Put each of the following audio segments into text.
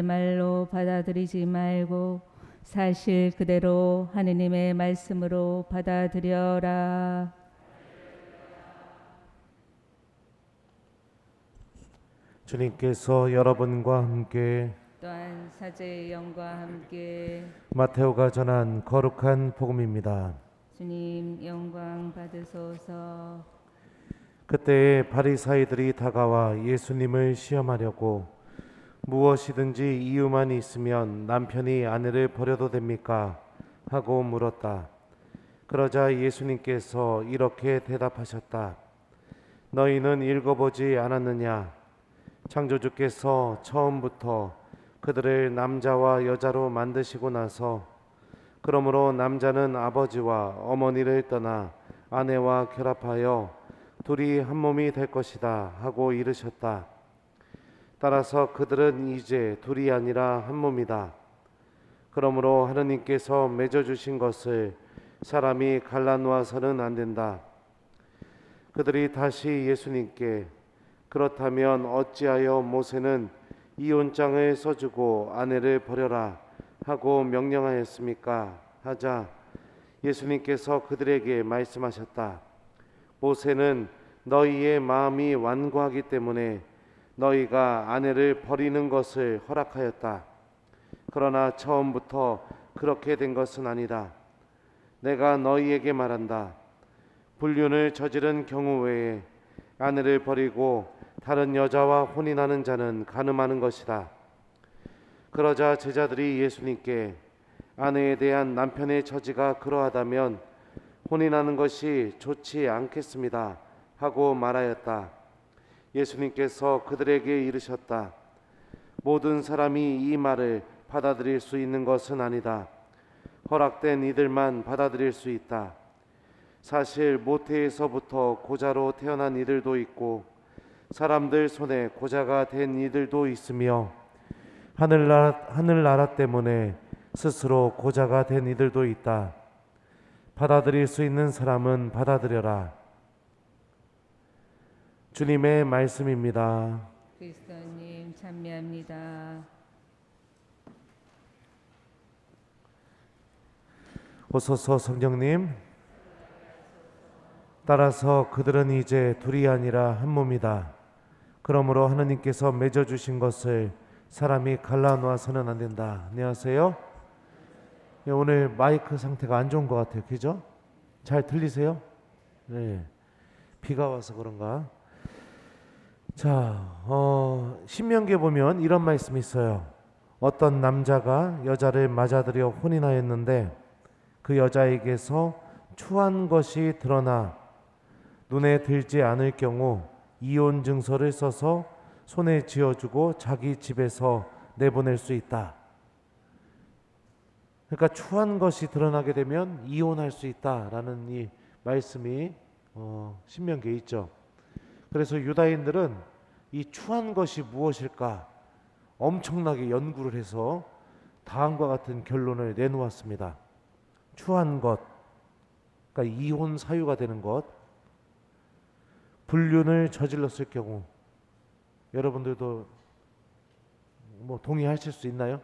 말로 받아들이지 말고 사실 그대로 하느님의 말씀으로 받아들여라. 주님께서 여러분과 함께 또한 사제의 영과 함께 마테오가 전한 거룩한 복음입니다. 주님 영광 받으소서. 그때에 바리사이들이 다가와 예수님을 시험하려고 무엇이든지 이유만 있으면 남편이 아내를 버려도 됩니까? 하고 물었다. 그러자 예수님께서 이렇게 대답하셨다. 너희는 읽어보지 않았느냐? 창조주께서 처음부터 그들을 남자와 여자로 만드시고 나서 그러므로 남자는 아버지와 어머니를 떠나 아내와 결합하여 둘이 한 몸이 될 것이다 하고 이르셨다. 따라서 그들은 이제 둘이 아니라 한 몸이다. 그러므로 하느님께서 맺어주신 것을 사람이 갈라놓아서는 안 된다. 그들이 다시 예수님께 그렇다면 어찌하여 모세는 이혼장을 써주고 아내를 버려라 하고 명령하였습니까? 하자 예수님께서 그들에게 말씀하셨다. 모세는 너희의 마음이 완고하기 때문에 너희가 아내를 버리는 것을 허락하였다. 그러나 처음부터 그렇게 된 것은 아니다. 내가 너희에게 말한다. 불륜을 저지른 경우 외에 아내를 버리고 다른 여자와 혼인하는 자는 간음하는 것이다. 그러자 제자들이 예수님께 아내에 대한 남편의 처지가 그러하다면 혼인하는 것이 좋지 않겠습니다 하고 말하였다. 예수님께서 그들에게 이르셨다. 모든 사람이 이 말을 받아들일 수 있는 것은 아니다. 허락된 이들만 받아들일 수 있다. 사실 모태에서부터 고자로 태어난 이들도 있고 사람들 손에 고자가 된 이들도 있으며 하늘나라 때문에 스스로 고자가 된 이들도 있다. 받아들일 수 있는 사람은 받아들여라. 주님의 말씀입니다. 그리스도님 찬미합니다. 오소서 성령님. 따라서 그들은 이제 둘이 아니라 한 몸이다. 그러므로 하느님께서 맺어주신 것을 사람이 갈라놓아서는 안 된다. 안녕하세요. 오늘 마이크 상태가 안 좋은 것 같아요. 그죠? 잘 들리세요? 네. 비가 와서 그런가? 자, 신명기에 보면 이런 말씀이 있어요. 어떤 남자가 여자를 맞아들여 혼인하였는데 그 여자에게서 추한 것이 드러나 눈에 들지 않을 경우 이혼 증서를 써서 손에 쥐어주고 자기 집에서 내보낼 수 있다. 그러니까 추한 것이 드러나게 되면 이혼할 수 있다라는 이 말씀이 신명기에 있죠. 그래서 유다인들은 이 추한 것이 무엇일까 엄청나게 연구를 해서 다음과 같은 결론을 내놓았습니다. 추한 것, 그러니까 이혼 사유가 되는 것, 불륜을 저질렀을 경우, 여러분들도 뭐 동의하실 수 있나요?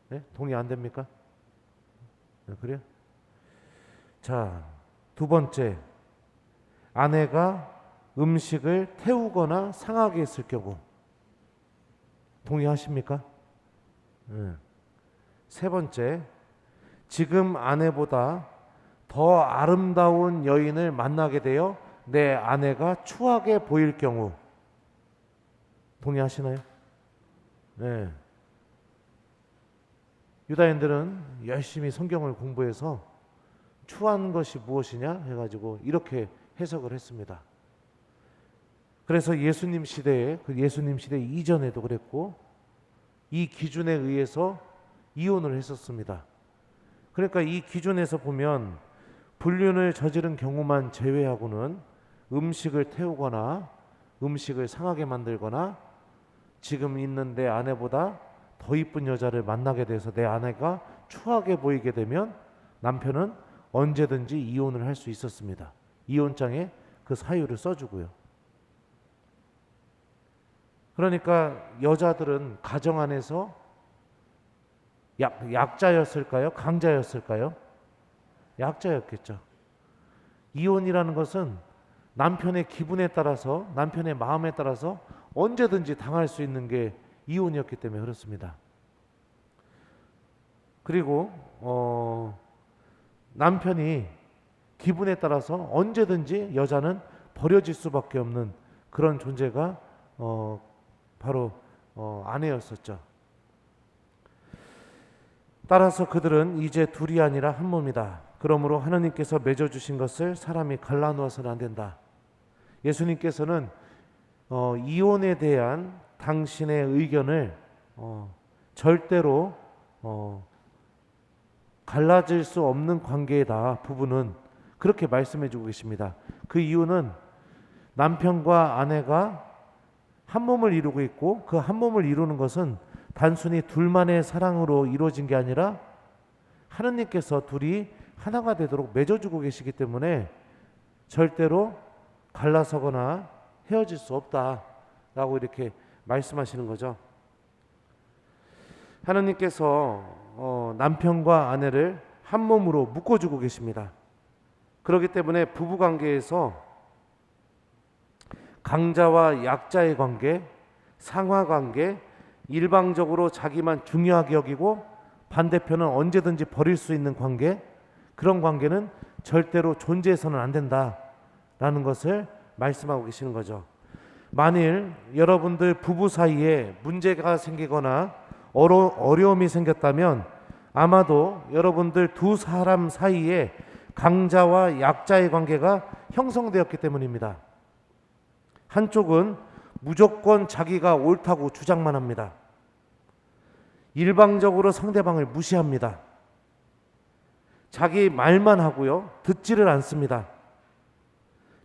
네? 동의 안 됩니까? 네, 그래요? 자, 두 번째, 아내가 음식을 태우거나 상하게 했을 경우 동의하십니까? 네. 세 번째, 지금 아내보다 더 아름다운 여인을 만나게 되어 내 아내가 추하게 보일 경우 동의하시나요? 네. 유다인들은 열심히 성경을 공부해서 추한 것이 무엇이냐 해가지고 이렇게 해석을 했습니다. 그래서 예수님 시대 이전에도 그랬고 이 기준에 의해서 이혼을 했었습니다. 그러니까 이 기준에서 보면 불륜을 저지른 경우만 제외하고는 음식을 태우거나 음식을 상하게 만들거나 지금 있는 내 아내보다 더 이쁜 여자를 만나게 돼서 내 아내가 추하게 보이게 되면 남편은 언제든지 이혼을 할 수 있었습니다. 이혼장에 그 사유를 써주고요. 그러니까 여자들은 가정 안에서 약자였을까요? 강자였을까요? 약자였겠죠. 이혼이라는 것은 남편의 기분에 따라서, 남편의 마음에 따라서 언제든지 당할 수 있는 게 이혼이었기 때문에 그렇습니다. 그리고 남편이 기분에 따라서 언제든지 여자는 버려질 수밖에 없는 그런 존재가 바로 아내였었죠. 따라서 그들은 이제 둘이 아니라 한 몸이다. 그러므로 하나님께서 맺어주신 것을 사람이 갈라놓아서는 안 된다. 예수님께서는 이혼에 대한 당신의 의견을 절대로 갈라질 수 없는 관계다. 부부는 그렇게 말씀해 주고 계십니다. 그 이유는 남편과 아내가 한 몸을 이루고 있고 그 한 몸을 이루는 것은 단순히 둘만의 사랑으로 이루어진 게 아니라 하느님께서 둘이 하나가 되도록 맺어주고 계시기 때문에 절대로 갈라서거나 헤어질 수 없다라고 이렇게 말씀하시는 거죠. 하느님께서 남편과 아내를 한 몸으로 묶어주고 계십니다. 그렇기 때문에 부부관계에서 강자와 약자의 관계, 상하관계, 일방적으로 자기만 중요하게 여기고 반대편은 언제든지 버릴 수 있는 관계, 그런 관계는 절대로 존재해서는 안 된다라는 것을 말씀하고 계시는 거죠. 만일 여러분들 부부 사이에 문제가 생기거나 어려움이 생겼다면 아마도 여러분들 두 사람 사이에 강자와 약자의 관계가 형성되었기 때문입니다. 한쪽은 무조건 자기가 옳다고 주장만 합니다. 일방적으로 상대방을 무시합니다. 자기 말만 하고요, 듣지를 않습니다.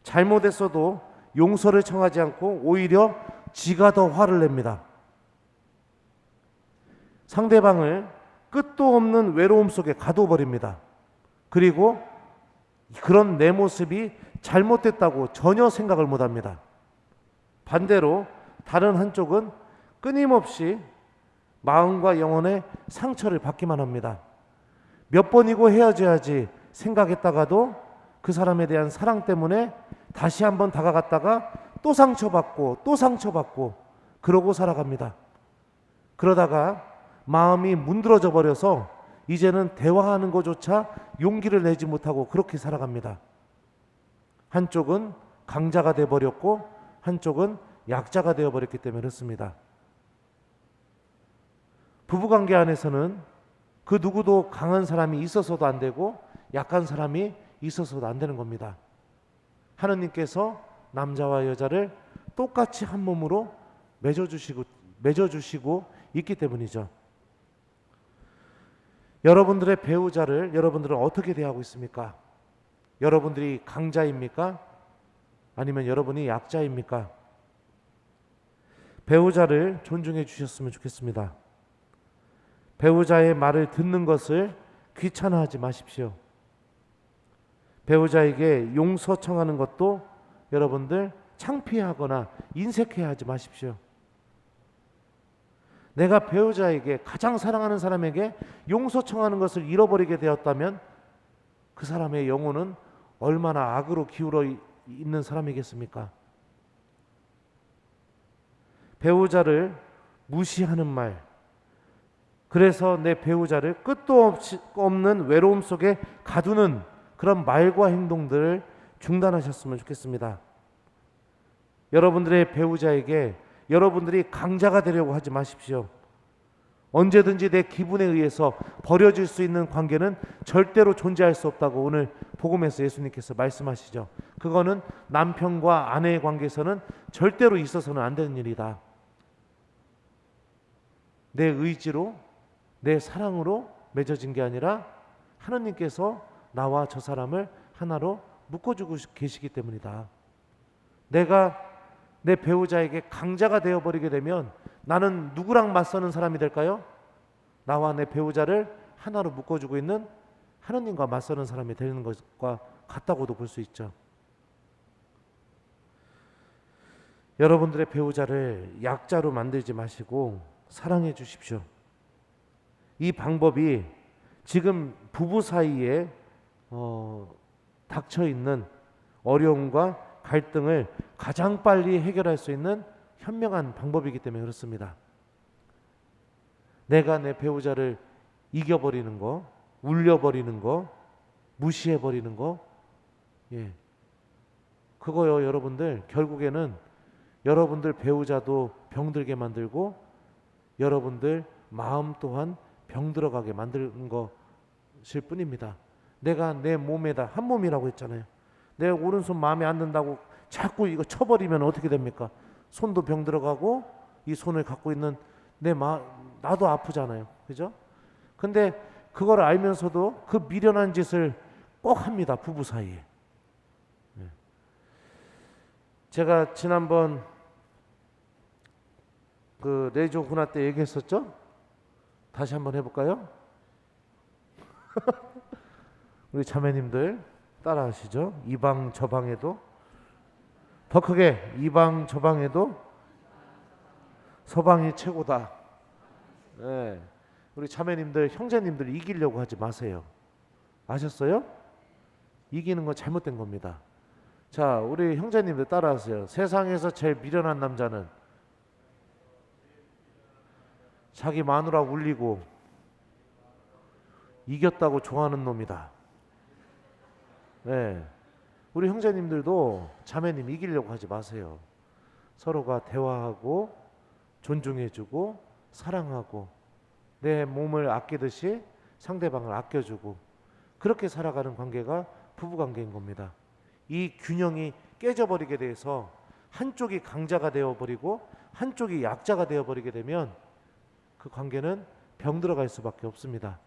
잘못했어도 용서를 청하지 않고 오히려 지가 더 화를 냅니다. 상대방을 끝도 없는 외로움 속에 가둬버립니다. 그리고 그런 내 모습이 잘못됐다고 전혀 생각을 못합니다. 반대로 다른 한쪽은 끊임없이 마음과 영혼의 상처를 받기만 합니다. 몇 번이고 헤어져야지 생각했다가도 그 사람에 대한 사랑 때문에 다시 한번 다가갔다가 또 상처받고 또 상처받고 그러고 살아갑니다. 그러다가 마음이 문드러져 버려서 이제는 대화하는 것조차 용기를 내지 못하고 그렇게 살아갑니다. 한쪽은 강자가 되어버렸고 한쪽은 약자가 되어버렸기 때문에 그렇습니다. 부부관계 안에서는 그 누구도 강한 사람이 있어서도 안 되고 약한 사람이 있어서도 안 되는 겁니다. 하느님께서 남자와 여자를 똑같이 한 몸으로 맺어주시고 있기 때문이죠. 여러분들의 배우자를 여러분들은 어떻게 대하고 있습니까? 여러분들이 강자입니까? 아니면 여러분이 약자입니까? 배우자를 존중해 주셨으면 좋겠습니다. 배우자의 말을 듣는 것을 귀찮아하지 마십시오. 배우자에게 용서 청하는 것도 여러분들 창피하거나 인색해하지 마십시오. 내가 배우자에게, 가장 사랑하는 사람에게 용서 청하는 것을 잃어버리게 되었다면 그 사람의 영혼은 얼마나 악으로 기울어 있는 사람이겠습니까? 배우자를 무시하는 말, 그래서 내 배우자를 끝도 없는 외로움 속에 가두는 그런 말과 행동들을 중단하셨으면 좋겠습니다. 여러분들의 배우자에게 여러분들이 강자가 되려고 하지 마십시오. 언제든지 내 기분에 의해서 버려질 수 있는 관계는 절대로 존재할 수 없다고 오늘 복음에서 예수님께서 말씀하시죠. 그거는 남편과 아내의 관계에서는 절대로 있어서는 안 되는 일이다. 내 의지로, 내 사랑으로 맺어진 게 아니라 하나님께서 나와 저 사람을 하나로 묶어주고 계시기 때문이다. 내가 내 배우자에게 강자가 되어버리게 되면 나는 누구랑 맞서는 사람이 될까요? 나와 내 배우자를 하나로 묶어주고 있는 하나님과 맞서는 사람이 되는 것과 같다고도 볼 수 있죠. 여러분들의 배우자를 약자로 만들지 마시고 사랑해 주십시오. 이 방법이 지금 부부 사이에 닥쳐 있는 어려움과 갈등을 가장 빨리 해결할 수 있는 현명한 방법이기 때문에 그렇습니다. 내가 내 배우자를 이겨버리는 거, 울려버리는 거, 무시해버리는 거, 그거요 여러분들, 결국에는 여러분들 배우자도 병들게 만들고 여러분들 마음 또한 병들어가게 만드는 것일 뿐입니다. 내가 내 몸에다, 한 몸이라고 했잖아요. 내 오른손 마음에 안 든다고 자꾸 이거 쳐버리면 어떻게 됩니까? 손도 병들어가고 이 손을 갖고 있는 나도 아프잖아요. 그죠? 근데 그걸 알면서도 그 미련한 짓을 꼭 합니다. 부부 사이에. 제가 지난번 그 레이저 군화 때 얘기했었죠? 다시 한번 해볼까요? 우리 자매님들 따라하시죠. 이방 저방에도, 더 크게, 이방 저방에도 서방이 최고다. 네. 우리 자매님들, 형제님들 이기려고 하지 마세요. 아셨어요? 이기는 건 잘못된 겁니다. 자, 우리 형제님들 따라하세요. 세상에서 제일 미련한 남자는 자기 마누라 울리고 이겼다고 좋아하는 놈이다. 네. 우리 형제님들도 자매님 이기려고 하지 마세요. 서로가 대화하고 존중해주고 사랑하고 내 몸을 아끼듯이 상대방을 아껴주고 그렇게 살아가는 관계가 부부관계인 겁니다. 이 균형이 깨져버리게 돼서 한쪽이 강자가 되어버리고 한쪽이 약자가 되어버리게 되면 그 관계는 병들어갈 수밖에 없습니다.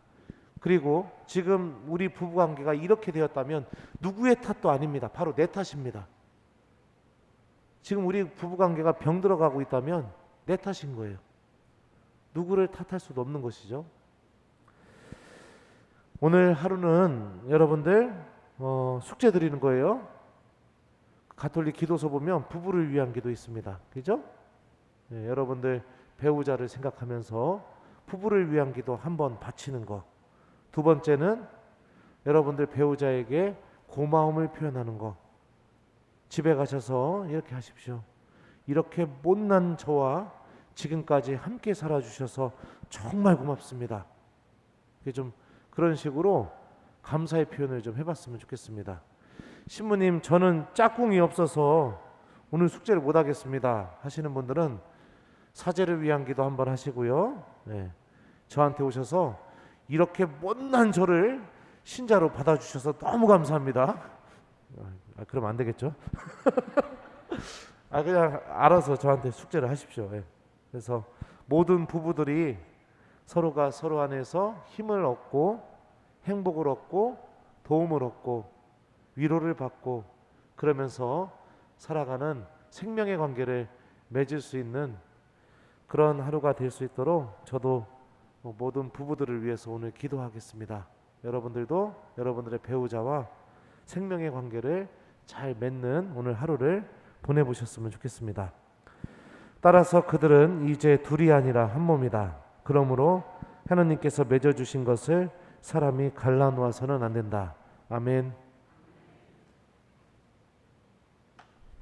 그리고 지금 우리 부부관계가 이렇게 되었다면 누구의 탓도 아닙니다. 바로 내 탓입니다. 지금 우리 부부관계가 병들어가고 있다면 내 탓인 거예요. 누구를 탓할 수도 없는 것이죠. 오늘 하루는 여러분들 숙제 드리는 거예요. 가톨릭 기도서 보면 부부를 위한 기도 있습니다. 그죠? 네, 여러분들 배우자를 생각하면서 부부를 위한 기도 한번 바치는 거. 두 번째는 여러분들 배우자에게 고마움을 표현하는 거. 집에 가셔서 이렇게 하십시오. 이렇게 못난 저와 지금까지 함께 살아주셔서 정말 고맙습니다. 좀 그런 식으로 감사의 표현을 좀 해봤으면 좋겠습니다. 신부님, 저는 짝꿍이 없어서 오늘 숙제를 못 하겠습니다 하시는 분들은 사제를 위한 기도 한번 하시고요. 네. 저한테 오셔서 이렇게 못난 저를 신자로 받아주셔서 너무 감사합니다. 그럼 안 되겠죠? 그냥 알아서 저한테 숙제를 하십시오. 네. 그래서 모든 부부들이 서로가 서로 안에서 힘을 얻고 행복을 얻고 도움을 얻고 위로를 받고 그러면서 살아가는 생명의 관계를 맺을 수 있는 그런 하루가 될 수 있도록 저도 모든 부부들을 위해서 오늘 기도하겠습니다. 여러분들도 여러분들의 배우자와 생명의 관계를 잘 맺는 오늘 하루를 보내보셨으면 좋겠습니다. 따라서 그들은 이제 둘이 아니라 한 몸이다. 그러므로 하나님께서 맺어주신 것을 사람이 갈라놓아서는 안 된다. 아멘.